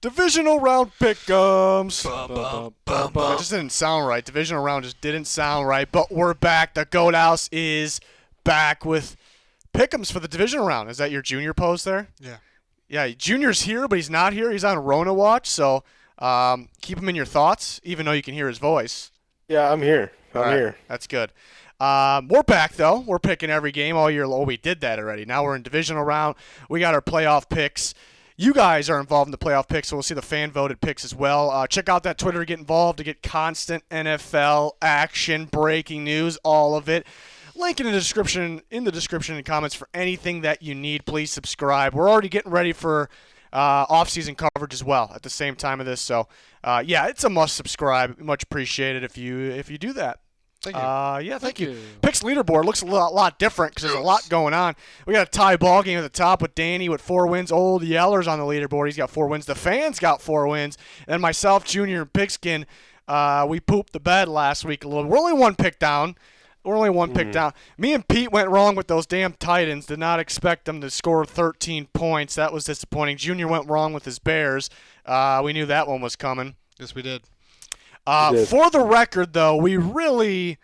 Divisional round pick'ems. That just didn't sound right. Divisional round just didn't sound right. But we're back. The Goat House is back with pick'ems for the divisional round. Is that your junior pose there? Yeah. Yeah, Junior's here, but he's not here. He's on Rona watch, so keep him in your thoughts, even though you can hear his voice. Yeah, I'm here. I'm right, here. That's good. We're back, though. We're picking every game all year long. We did that already. Now we're in divisional round. We got our playoff picks. You guys are involved in the playoff picks, so we'll see the fan-voted picks as well. Check out that Twitter to get involved, to get constant NFL action, breaking news, all of it. Link in the description and comments for anything that you need. Please subscribe. We're already getting ready for off-season coverage as well at the same time of this. So, yeah, it's a must subscribe. Much appreciated if you do that. Thank you. Yeah, thank you. Picks leaderboard looks a lot different because there's a lot going on. We got a tie ball game at the top with Danny with 4 wins. Old Yeller's on the leaderboard. He's got 4 wins. The fans got 4 wins. And myself, Junior, and Pigskin, we pooped the bed last week a little. We're only one pick down. Me and Pete went wrong with those damn Titans. Did not expect them to score 13 points. That was disappointing. Junior went wrong with his Bears. We knew that one was coming. Yes, we did. For the record, though, we really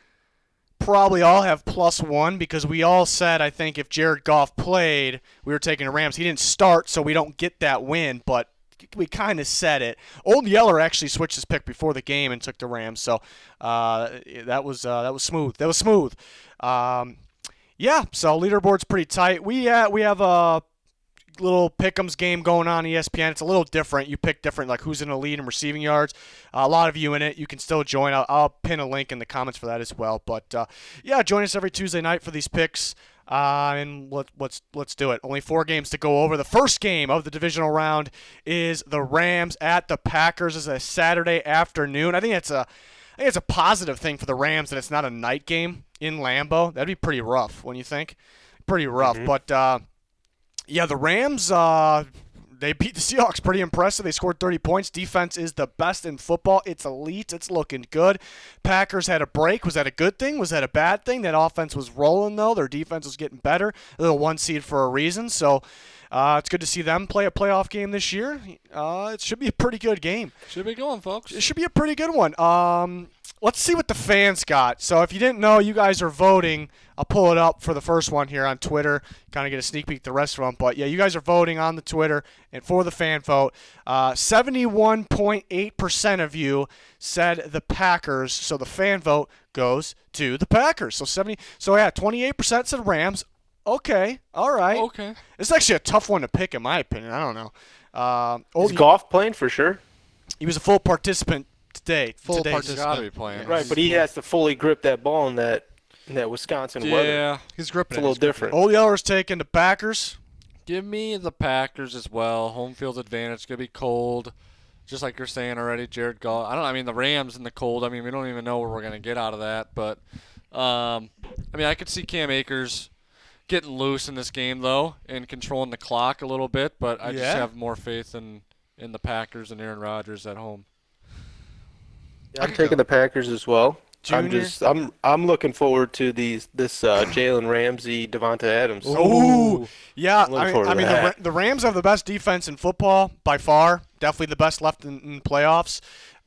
probably all have +1 because we all said, I think, if Jared Goff played, we were taking the Rams. He didn't start, so we don't get that win, but we kind of said it. Old Yeller actually switched his pick before the game and took the Rams, so that was smooth. That was smooth. Yeah, so leaderboard's pretty tight. We have a little pick'ems game going on ESPN. It's a little different. You pick different, like who's in the lead in receiving yards. A lot of you in it. You can still join. I'll pin a link in the comments for that as well. But yeah, join us every Tuesday night for these picks. And let's do it. Only 4 games to go over. The first game of the divisional round is the Rams at the Packers. It's a Saturday afternoon. I think it's a positive thing for the Rams that it's not a night game in Lambeau. That'd be pretty rough, when you think. Pretty rough. Mm-hmm. But yeah, the Rams, they beat the Seahawks pretty impressive. They scored 30 points. Defense is the best in football. It's elite. It's looking good. Packers had a break. Was that a good thing? Was that a bad thing? That offense was rolling, though. Their defense was getting better. They're the 1 seed for a reason. So it's good to see them play a playoff game this year. It should be a pretty good game. Should be going, folks. It should be a pretty good one. Let's see what the fans got. So if you didn't know, you guys are voting. I'll pull it up for the first one here on Twitter. Kind of get a sneak peek at the rest of them. But, yeah, you guys are voting on the Twitter and for the fan vote. 71.8% of you said the Packers. So the fan vote goes to the Packers. So, yeah, 28% said Rams. Okay. All right. Okay. It's actually a tough one to pick, in my opinion. I don't know. Is Goff playing for sure? He was a full participant today. Full participant. Gotta be playing. Right, but he has to fully grip that ball in that Wisconsin weather. Yeah, he's gripping it. It's a little different. Old Yeller's taking the Packers. Give me the Packers as well. Home field advantage. It's going to be cold. Just like you're saying already, Jared Goff. I mean, the Rams in the cold. I mean, we don't even know what we're going to get out of that. But, I mean, I could see Cam Akers getting loose in this game, though, and controlling the clock a little bit. But I just have more faith in the Packers and Aaron Rodgers at home. Yeah, I'm taking the Packers as well. Junior? I'm looking forward to this Jalen Ramsey, Devonta Adams. Ooh, yeah. I mean, that. the Rams have the best defense in football by far. Definitely the best left in playoffs.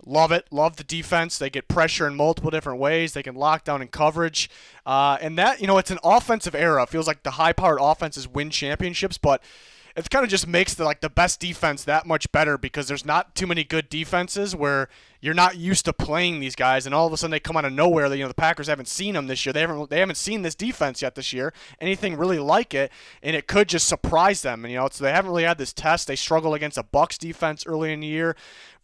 Love it. Love the defense. They get pressure in multiple different ways. They can lock down in coverage. And that, it's an offensive era. It feels like the high-powered offenses win championships, but it kind of just makes the best defense that much better because there's not too many good defenses where you're not used to playing these guys, and all of a sudden they come out of nowhere. The Packers haven't seen them this year. They haven't seen this defense yet this year, anything really like it, and it could just surprise them. And so they haven't really had this test. They struggled against a Bucs defense early in the year.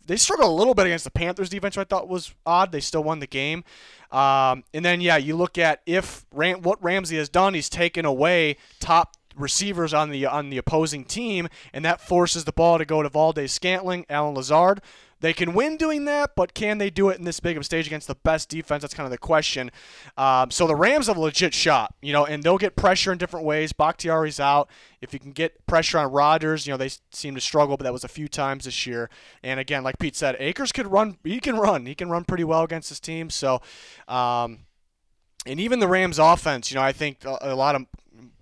They struggled a little bit against the Panthers defense, which I thought was odd. They still won the game. And then, yeah, you look at what Ramsey has done. He's taken away top receivers on the opposing team, and that forces the ball to go to Valdez-Scantling, Allen Lazard. They can win doing that, but can they do it in this big of a stage against the best defense? That's kind of the question. So the Rams have a legit shot, and they'll get pressure in different ways. Bakhtiari's out. If you can get pressure on Rodgers, they seem to struggle, but that was a few times this year. And again, like Pete said, Akers could run. He can run pretty well against this team. So, and even the Rams offense, I think a lot of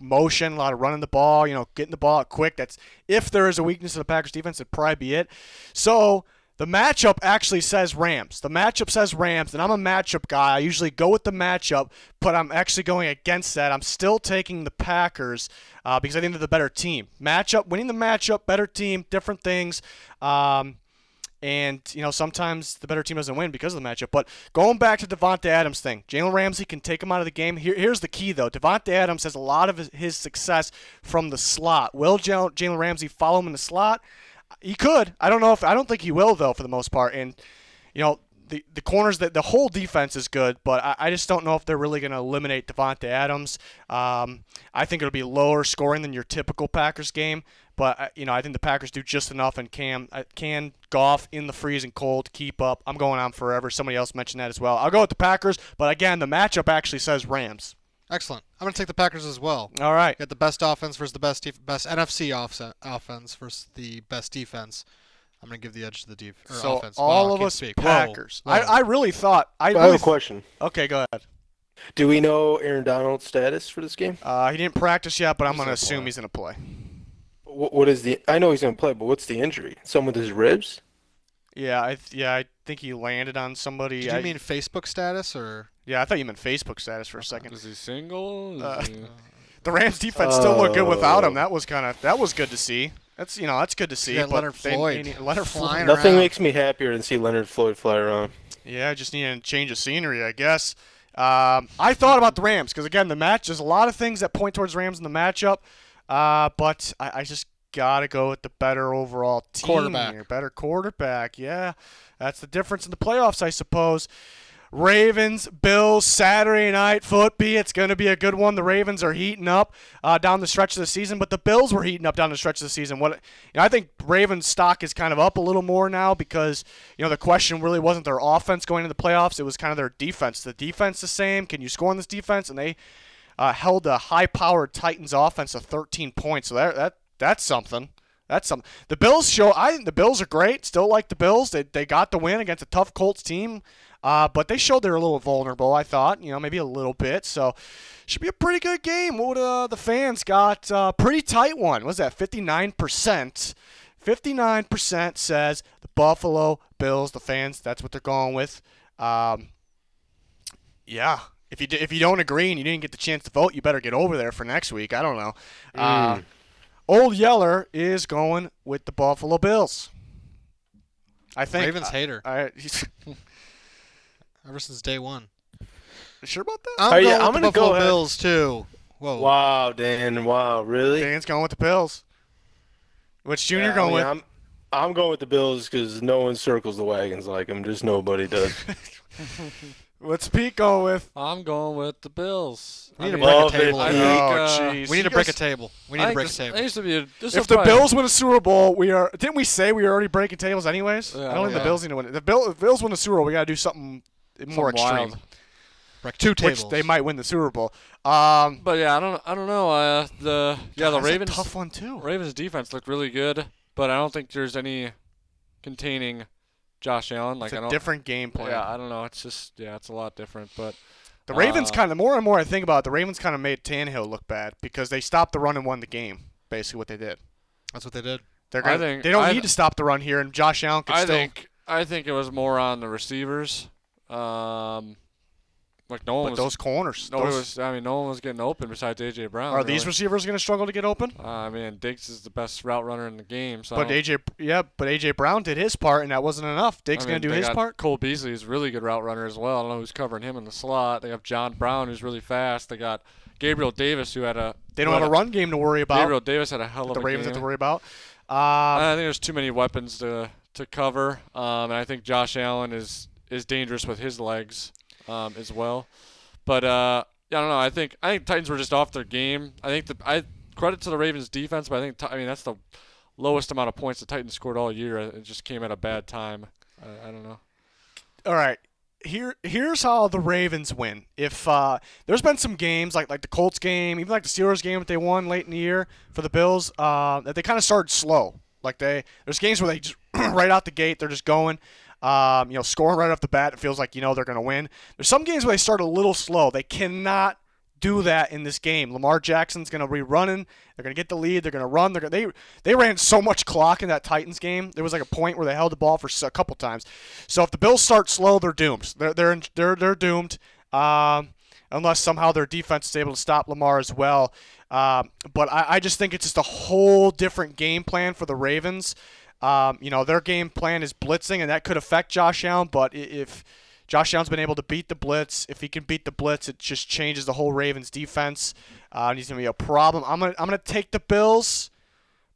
motion, a lot of running the ball, getting the ball out quick. That's if there is a weakness in the Packers defense, it'd probably be it. So the matchup actually says Rams. The matchup says Rams, and I'm a matchup guy. I usually go with the matchup, but I'm actually going against that. I'm still taking the Packers because I think they're the better team. Winning the matchup, better team, different things. And, sometimes the better team doesn't win because of the matchup. But going back to Davante Adams thing, Jalen Ramsey can take him out of the game. Here's the key, though. Davante Adams has a lot of his success from the slot. Will Jalen Ramsey follow him in the slot? He could. I don't think he will, though, for the most part. And, the corners, the whole defense is good, but I just don't know if they're really going to eliminate Davante Adams. I think it'll be lower scoring than your typical Packers game. But, I think the Packers do just enough and can Goff in the freezing cold keep up. I'm going on forever. Somebody else mentioned that as well. I'll go with the Packers, but, again, the matchup actually says Rams. Excellent. I'm going to take the Packers as well. All right. You got the best offense versus the best NFC offense versus the best defense. I'm going to give the edge to the offense. So all of us Packers. Whoa. I really thought. I have a question. Okay, go ahead. Do we know Aaron Donald's status for this game? He didn't practice yet, but I'm going to assume he's going to play. What is the? I know he's going to play, but what's the injury? Some with his ribs? Yeah, I think he landed on somebody. Did you mean Facebook status or? Yeah, I thought you meant Facebook status for a second. Is he single? The Rams defense still looked good without him. That was good to see. That's good to see. Yeah, but Leonard Floyd. Nothing makes me happier than see Leonard Floyd fly around. Yeah, I just need a change of scenery, I guess. I thought about the Rams because again, there's a lot of things that point towards Rams in the matchup, but I just gotta go with the better overall team quarterback. Here. Better quarterback. Yeah, that's the difference in the playoffs, I suppose. Ravens, Bills, Saturday night football. It's going to be a good one. The Ravens are heating up down the stretch of the season, but the Bills were heating up down the stretch of the season. I think Ravens stock is kind of up a little more now because the question really wasn't their offense going into the playoffs. It was kind of their defense. The defense the same. Can you score on this defense? And they held a high-powered Titans offense to 13 points. So that's something. That's something. The Bills I think the Bills are great. Still like the Bills. They got the win against a tough Colts team. But they showed they're a little vulnerable, I thought, maybe a little bit. So should be a pretty good game. What the fans got a pretty tight one. What was that, 59%? 59% says the Buffalo Bills, the fans, that's what they're going with. Yeah. If you don't agree and you didn't get the chance to vote, you better get over there for next week. I don't know. Old Yeller is going with the Buffalo Bills. I think. Ravens hater. Ever since day one. Sure about that? I'm going with the Buffalo Bills, too. Whoa. Wow, Dan. Wow, really? Dan's going with the Bills. What's Junior going with? I'm going with the Bills because no one circles the wagons like him. Just nobody does. What's Pete going with? I'm going with the Bills. We need to break a table. Jeez. We need to break a table. If the Bills win a Super Bowl, didn't we say we were already breaking tables anyways? Yeah, I don't think the Bills need to win it. If the Bills win the Super Bowl, we got to do something more extreme. Wild. Break two tables. Which they might win the Super Bowl. But yeah, I don't know. The Ravens, a tough one too. Ravens defense looked really good, but I don't think there's any containing Josh Allen. It's a different game plan. Yeah, I don't know. It's just it's a lot different. But the Ravens kind of, more and more I think about it, the Ravens kind of made Tannehill look bad because they stopped the run and won the game. Basically, what they did. That's what they did. They don't need to stop the run here, and Josh Allen could still. I think it was more on the receivers. Those corners. No one was getting open besides A.J. Brown. Are these receivers going to struggle to get open? Diggs is the best route runner in the game. So but A.J. Brown did his part, and that wasn't enough. Diggs going to do his part? Cole Beasley is a really good route runner as well. I don't know who's covering him in the slot. They have John Brown, who's really fast. They got Gabriel Davis, who had a... They don't have a run game to worry about. Gabriel Davis had a hell of a game. The Ravens have to worry about. I think there's too many weapons to cover, and I think Josh Allen is dangerous with his legs as well. But I don't know. I think Titans were just off their game. I think credit to the Ravens defense, but I think that's the lowest amount of points the Titans scored all year. It just came at a bad time. I don't know. All right. Here's how the Ravens win. If there's been some games like the Colts game, even like the Steelers game that they won late in the year for the Bills, that they kind of started slow. There's games where they just right out the gate they're just going. Scoring right off the bat, it feels like they're going to win. There's some games where they start a little slow. They cannot do that in this game. Lamar Jackson's going to be running. They're going to get the lead. They're going to run. They ran so much clock in that Titans game. There was like a point where they held the ball for a couple times. So if the Bills start slow, they're doomed. They're doomed. Unless somehow their defense is able to stop Lamar as well. But I just think it's just a whole different game plan for the Ravens. Their game plan is blitzing, and that could affect Josh Allen. But if Josh Allen's been able to beat the blitz, if he can beat the blitz, it just changes the whole Ravens defense. And he's going to be a problem. I'm gonna take the Bills,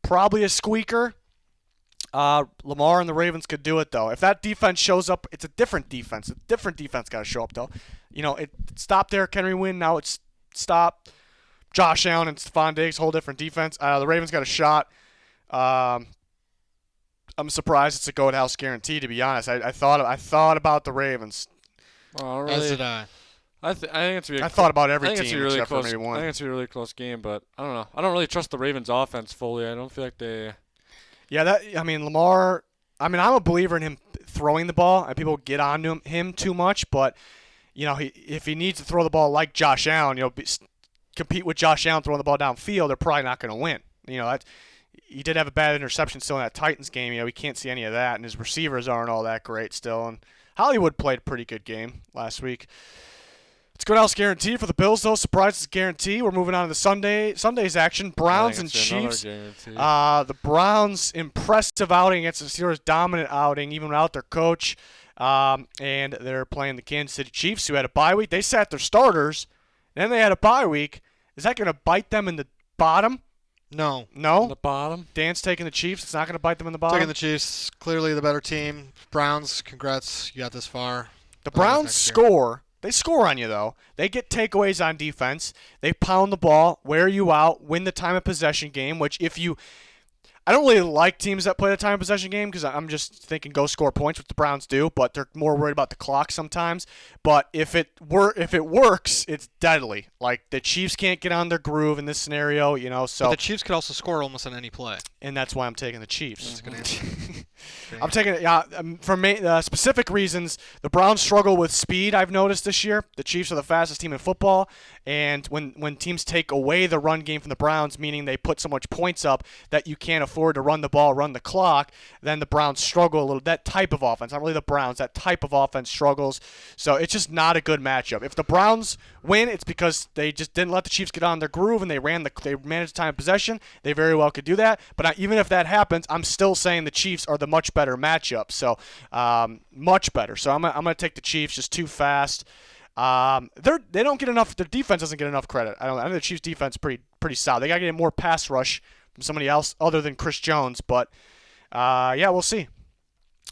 probably a squeaker. Lamar and the Ravens could do it, though. If that defense shows up, it's a different defense. A different defense got to show up, though. It stopped Derrick Henry win. Now it's stopped Josh Allen and Stephon Diggs, whole different defense. The Ravens got a shot. I'm surprised it's a go-at house guarantee, to be honest. I thought about the Ravens. Well, really, As did I. I think it's I thought about every I think team it's a really except close, for maybe one. I think it's a really close game, but I don't know. I don't really trust the Ravens' offense fully. I don't feel like they. Yeah, Lamar. I'm a believer in him throwing the ball, and people get on to him too much. But if he needs to throw the ball like Josh Allen, compete with Josh Allen throwing the ball downfield, they're probably not going to win. He did have a bad interception still in that Titans game. We can't see any of that, and his receivers aren't all that great still. And Hollywood played a pretty good game last week. It's good house guarantee for the Bills, though. Surprise, it's a guarantee. We're moving on to Sunday's action. Browns and Chiefs. The Browns' impressive outing against the Steelers' dominant outing, even without their coach. And they're playing the Kansas City Chiefs, who had a bye week. They sat their starters, then they had a bye week. Is that going to bite them in the bottom? No. No? The bottom. Dan's taking the Chiefs. It's not going to bite them in the bottom? Taking the Chiefs. Clearly the better team. Browns, congrats. You got this far. The Browns score. They score on you, though. They get takeaways on defense. They pound the ball, wear you out, win the time of possession game, which I don't really like teams that play the time of possession game because I'm just thinking go score points, which the Browns do, but they're more worried about the clock sometimes. But if it works, it's deadly. Like the Chiefs can't get on their groove in this scenario, so But the Chiefs could also score almost on any play. And that's why I'm taking the Chiefs. That's a good answer. I'm taking it. For specific reasons, the Browns struggle with speed. I've noticed this year. The Chiefs are the fastest team in football, and when teams take away the run game from the Browns, meaning they put so much points up that you can't afford to run the ball, run the clock, then the Browns struggle a little. That type of offense, not really the Browns. That type of offense struggles. So it's just not a good matchup. If the Browns win, it's because they just didn't let the Chiefs get on their groove and they managed time of possession. They very well could do that. But even if that happens, I'm still saying the Chiefs are the much better matchup. So much better. So I'm gonna take the Chiefs. Just too fast. They don't get enough. Their defense doesn't get enough credit. I think the Chiefs' defense is pretty solid. They gotta get more pass rush from somebody else other than Chris Jones. But we'll see.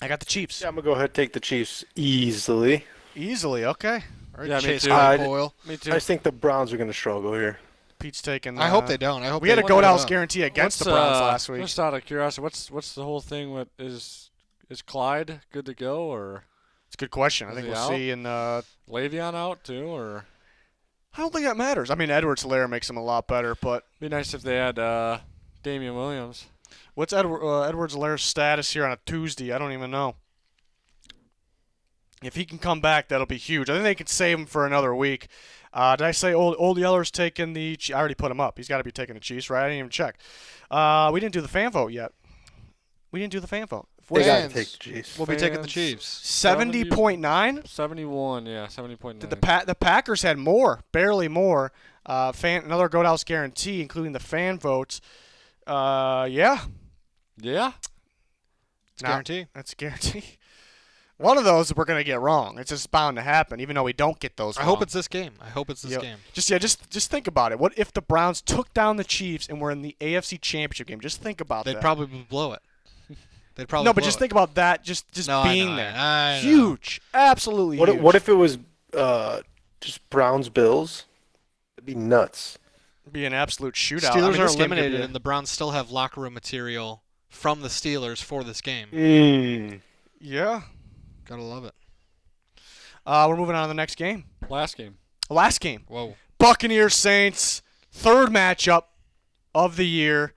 I got the Chiefs. Yeah, I'm gonna go ahead and take the Chiefs easily. Easily, okay. All right, Yeah, me Chase too. Boyle. Me I too. just think the Browns are gonna struggle here. Pete's taking. I hope they don't. I hope we had they a goat house don't. guarantee against the Browns last week. Just out of curiosity, what's the whole thing with is Clyde good to go or It's a good question. I Is think he we'll out? see. In Le'Veon out too, or I don't think that matters. I mean, Edwards-Helaire makes him a lot better, but be nice if they had Damian Williams. what's Edwards-Helaire's status here on a Tuesday? I don't even know. If he can come back, that'll be huge. I think they could save him for another week. Did I say Old Yeller's taking the? I already put him up. He's got to be taking the Chiefs, right? I didn't even check. We didn't do the fan vote yet. They gotta Fans take the Chiefs. We'll be taking the Fans. Chiefs. 70.9. 71, yeah, 70.9. The Packers had more, barely more. Another goat house guarantee, including the fan votes. Yeah. Yeah. It's a guarantee. That's a guarantee. One of those we're gonna get wrong. It's just bound to happen, even though we don't get those. I wrong. hope it's this game. Game. Just think about it. What if the Browns took down the Chiefs and were in the AFC Championship game? Just think about They'd that. probably blow it. They'd probably No, but blow just it. think about that. Just No, being I know, there. I know. Huge, absolutely huge. What if it was just Browns Bills? It'd be nuts. It'd be an absolute shootout? Steelers I mean, are this game could eliminated, be- and the Browns still have locker room material from the Steelers for this game. Yeah. Gotta love it. We're moving on to the next game. Last game. Last game. Whoa. Buccaneers Saints, third matchup of the year.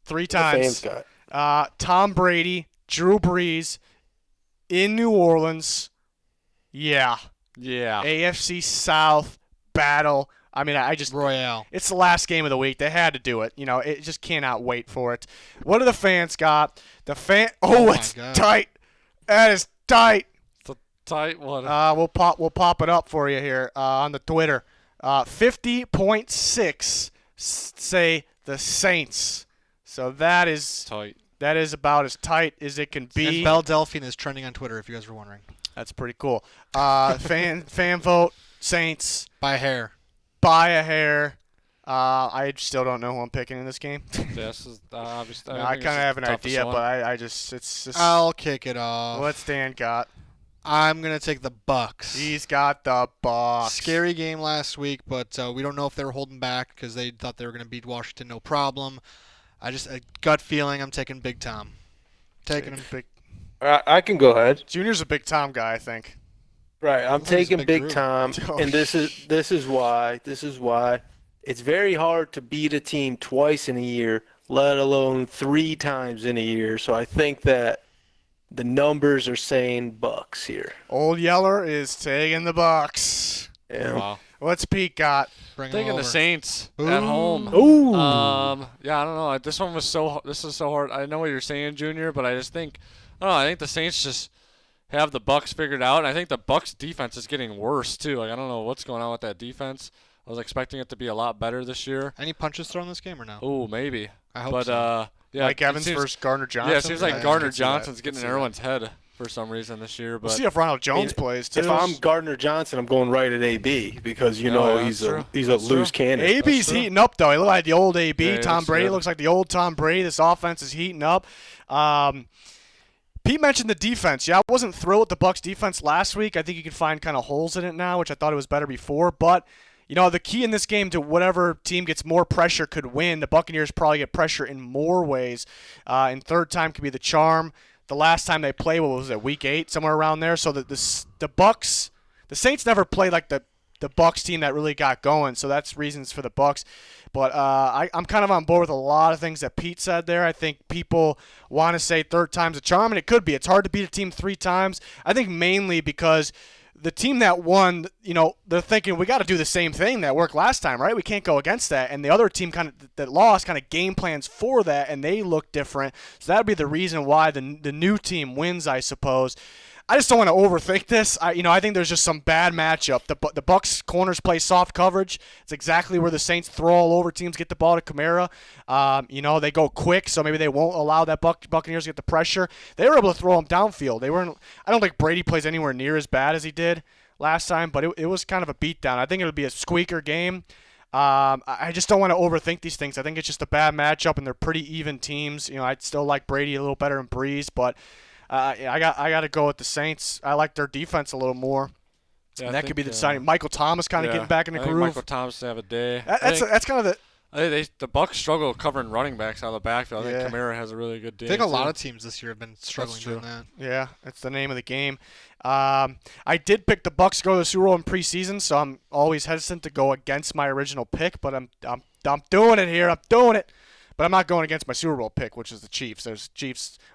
Three The fans times. got. Tom Brady, Drew Brees in New Orleans. Yeah. Yeah. AFC South battle. I mean, I just Royale. it's the last game of the week. They had to do it. It just cannot wait for it. What do the fans got? Oh my it's God. tight. That is tight. It's a tight one. We'll pop it up for you here on the Twitter. 50.6 say the Saints. So that is tight. That is about as tight as it can be. And Belle Delphine is trending on Twitter, if you guys were wondering. That's pretty cool. Fan vote Saints By a hair. by a hair. I still don't know who I'm picking in this game. This is obviously. I kind of have an idea, but it's just. I'll kick it off. What's Dan got? I'm going to take the Bucs. He's got the Bucs. Scary game last week, but we don't know if they were holding back because they thought they were going to beat Washington no problem. A gut feeling, I'm taking Big Tom. Taking him. Big. I can go ahead. Junior's a Big Tom guy, I think. Right, I'm He's a taking big Big group. Tom, and this is why it's very hard to beat a team twice in a year, let alone 3 times in a year. So I think that the numbers are saying Bucs here. Old Yeller is taking the Bucs. Yeah. Wow. What's Pete got? Bring him Taking over. the Saints Ooh. at home. Ooh. Yeah, I don't know. This is so hard. I know what you're saying, Junior, but I just think, I don't know. I think the Saints just have the Bucs figured out. And I think the Bucs defense is getting worse too. Like I don't know what's going on with that defense. I was expecting it to be a lot better this year. Any punches thrown this game or no? Oh, maybe. I hope But so. yeah, Mike it Evans seems- versus Gardner Johnson. Yeah, it seems like I Gardner can see that. Johnson's getting in everyone's head for some reason this year. But We'll see if Ronald Jones Hey, plays too. If I'm Gardner Johnson, I'm going right at AB because Yeah, know that's true. he's a That's true. loose cannon. AB's true. heating up though. He looked like the old AB. Yeah, he Tom looks Brady good. looks like the old Tom Brady. This offense is heating up. Pete mentioned the defense. Yeah, I wasn't thrilled with the Bucs defense last week. I think you can find kind of holes in it now, which I thought it was better before. But the key in this game to whatever team gets more pressure could win. The Buccaneers probably get pressure in more ways. And third time could be the charm. The last time they played, what was it, week 8, somewhere around there. So the Bucs, the Saints never played like the Bucs team that really got going. So that's reasons for the Bucs. But I'm kind of on board with a lot of things that Pete said there. I think people want to say third time's a charm, and it could be. It's hard to beat a team 3 times. I think mainly because the team that won, they're thinking we got to do the same thing that worked last time, right? We can't go against that. And the other team that lost kind of game plans for that, and they look different. So that would be the reason why the new team wins, I suppose. I just don't want to overthink this. I think there's just some bad matchup. The Bucs corners play soft coverage. It's exactly where the Saints throw all over teams, get the ball to Kamara. They go quick, so maybe they won't allow that Buccaneers to get the pressure. They were able to throw them downfield. I don't think Brady plays anywhere near as bad as he did last time, but it was kind of a beatdown. I think it'll be a squeaker game. I just don't want to overthink these things. I think it's just a bad matchup, and they're pretty even teams. I'd still like Brady a little better than Breeze, but I got to go with the Saints. I like their defense a little more. yeah, And I that could be the think, deciding. Michael Thomas kind of yeah, getting back in the I think groove. Michael Thomas have a day. That's kind of the. I think the Bucs struggle covering running backs out of the backfield. I Yeah. think Kamara has a really good day. I think a lot too. of teams this year have been struggling true. doing that. Yeah, that's the name of the game. I did pick the Bucs to go to the Super Bowl in preseason, so I'm always hesitant to go against my original pick, but I'm doing it here. I'm doing it. But I'm not going against my Super Bowl pick, which is the Chiefs.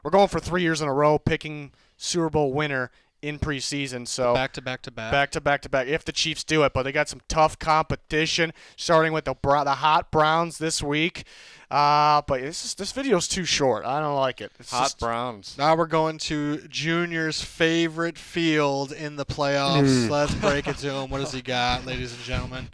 We're going for 3 years in a row picking Super Bowl winner in preseason. So Back to back to back. back to back if the Chiefs do it. But they got some tough competition, starting with the hot Browns this week. But this video's too short. I don't like it. It's Hot just, Browns. Now we're going to Junior's favorite field in the playoffs. Let's break it to him. What does he got, ladies and gentlemen?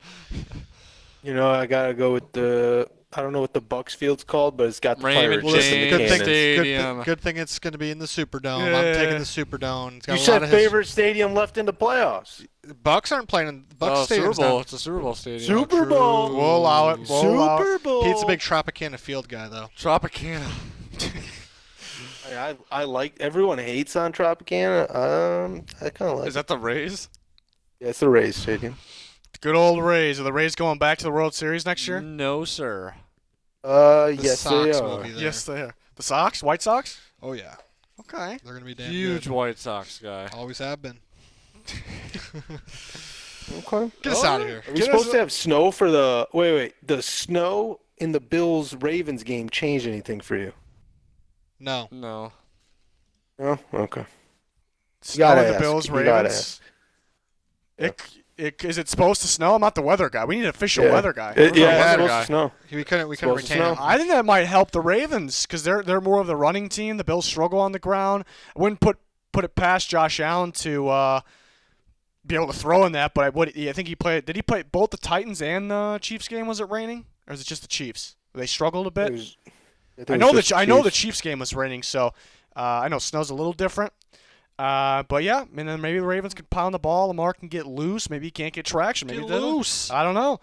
I gotta go with I don't know what the Bucs field's called, but it's got the Raymond Pirates in the James Good thing, cannons. Stadium. good thing it's going to be in the Superdome. Yeah. I'm taking the Superdome. It's got You a lot said of history. favorite stadium left in the playoffs. Bucks aren't playing in Bucks Oh, Super Stadium's Bowl. down. It's a Super Bowl stadium. Super Bowl. We'll allow it. We'll allow it. Super Bowl. Pete's a big Tropicana field guy, though. Tropicana. I like. Everyone hates on Tropicana. I kind of like. Is that the Rays? Yeah, it's the Rays Stadium. Good old Rays. Are the Rays going back to the World Series next year? No, sir. The Yes, they Sox will are. be there. Yes, they are. The Sox? White Sox? Oh, yeah. Okay. They're going to be damn Huge good. White Sox guy. Always have been. Okay. Get us out of here. Are we supposed to have snow for the? Wait. The snow in the Bills Ravens game changed anything for you? No. No. No. Okay. Snow gotta in the ask. Bills, You gotta Ravens. ask. Is it supposed to snow? I'm not the weather guy. We need an official weather guy. It's weather supposed guy. to snow. We couldn't Supposed to retain him. snow. I think that might help the Ravens because they're more of the running team. The Bills struggle on the ground. I wouldn't put it past Josh Allen to be able to throw in that. But I think he played. Did he play both the Titans and the Chiefs game? Was it raining, or is it just the Chiefs? They struggled a bit. I know the Chiefs game was raining, so I know snow's a little different. But yeah, and then maybe the Ravens can pound the ball. Lamar can get loose. Maybe he can't get traction. Maybe loose. I don't know.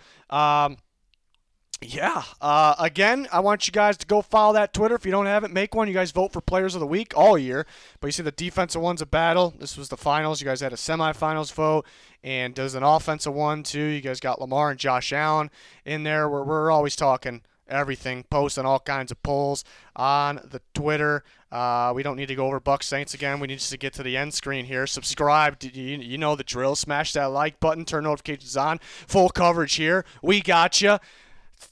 Again, I want you guys to go follow that Twitter. If you don't have it, make one. You guys vote for Players of the Week all year. But you see the defensive one's a battle. This was the finals. You guys had a semifinals vote. And there's an offensive one, too. You guys got Lamar and Josh Allen in there. We're always talking everything, posting all kinds of polls on the Twitter. We don't need to go over Bucs Saints again. We need just to get to the end screen here. Subscribe. You know the drill. Smash that like button. Turn notifications on. Full coverage here. We got you.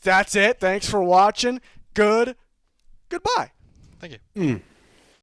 That's it. Thanks for watching. Goodbye. Thank you.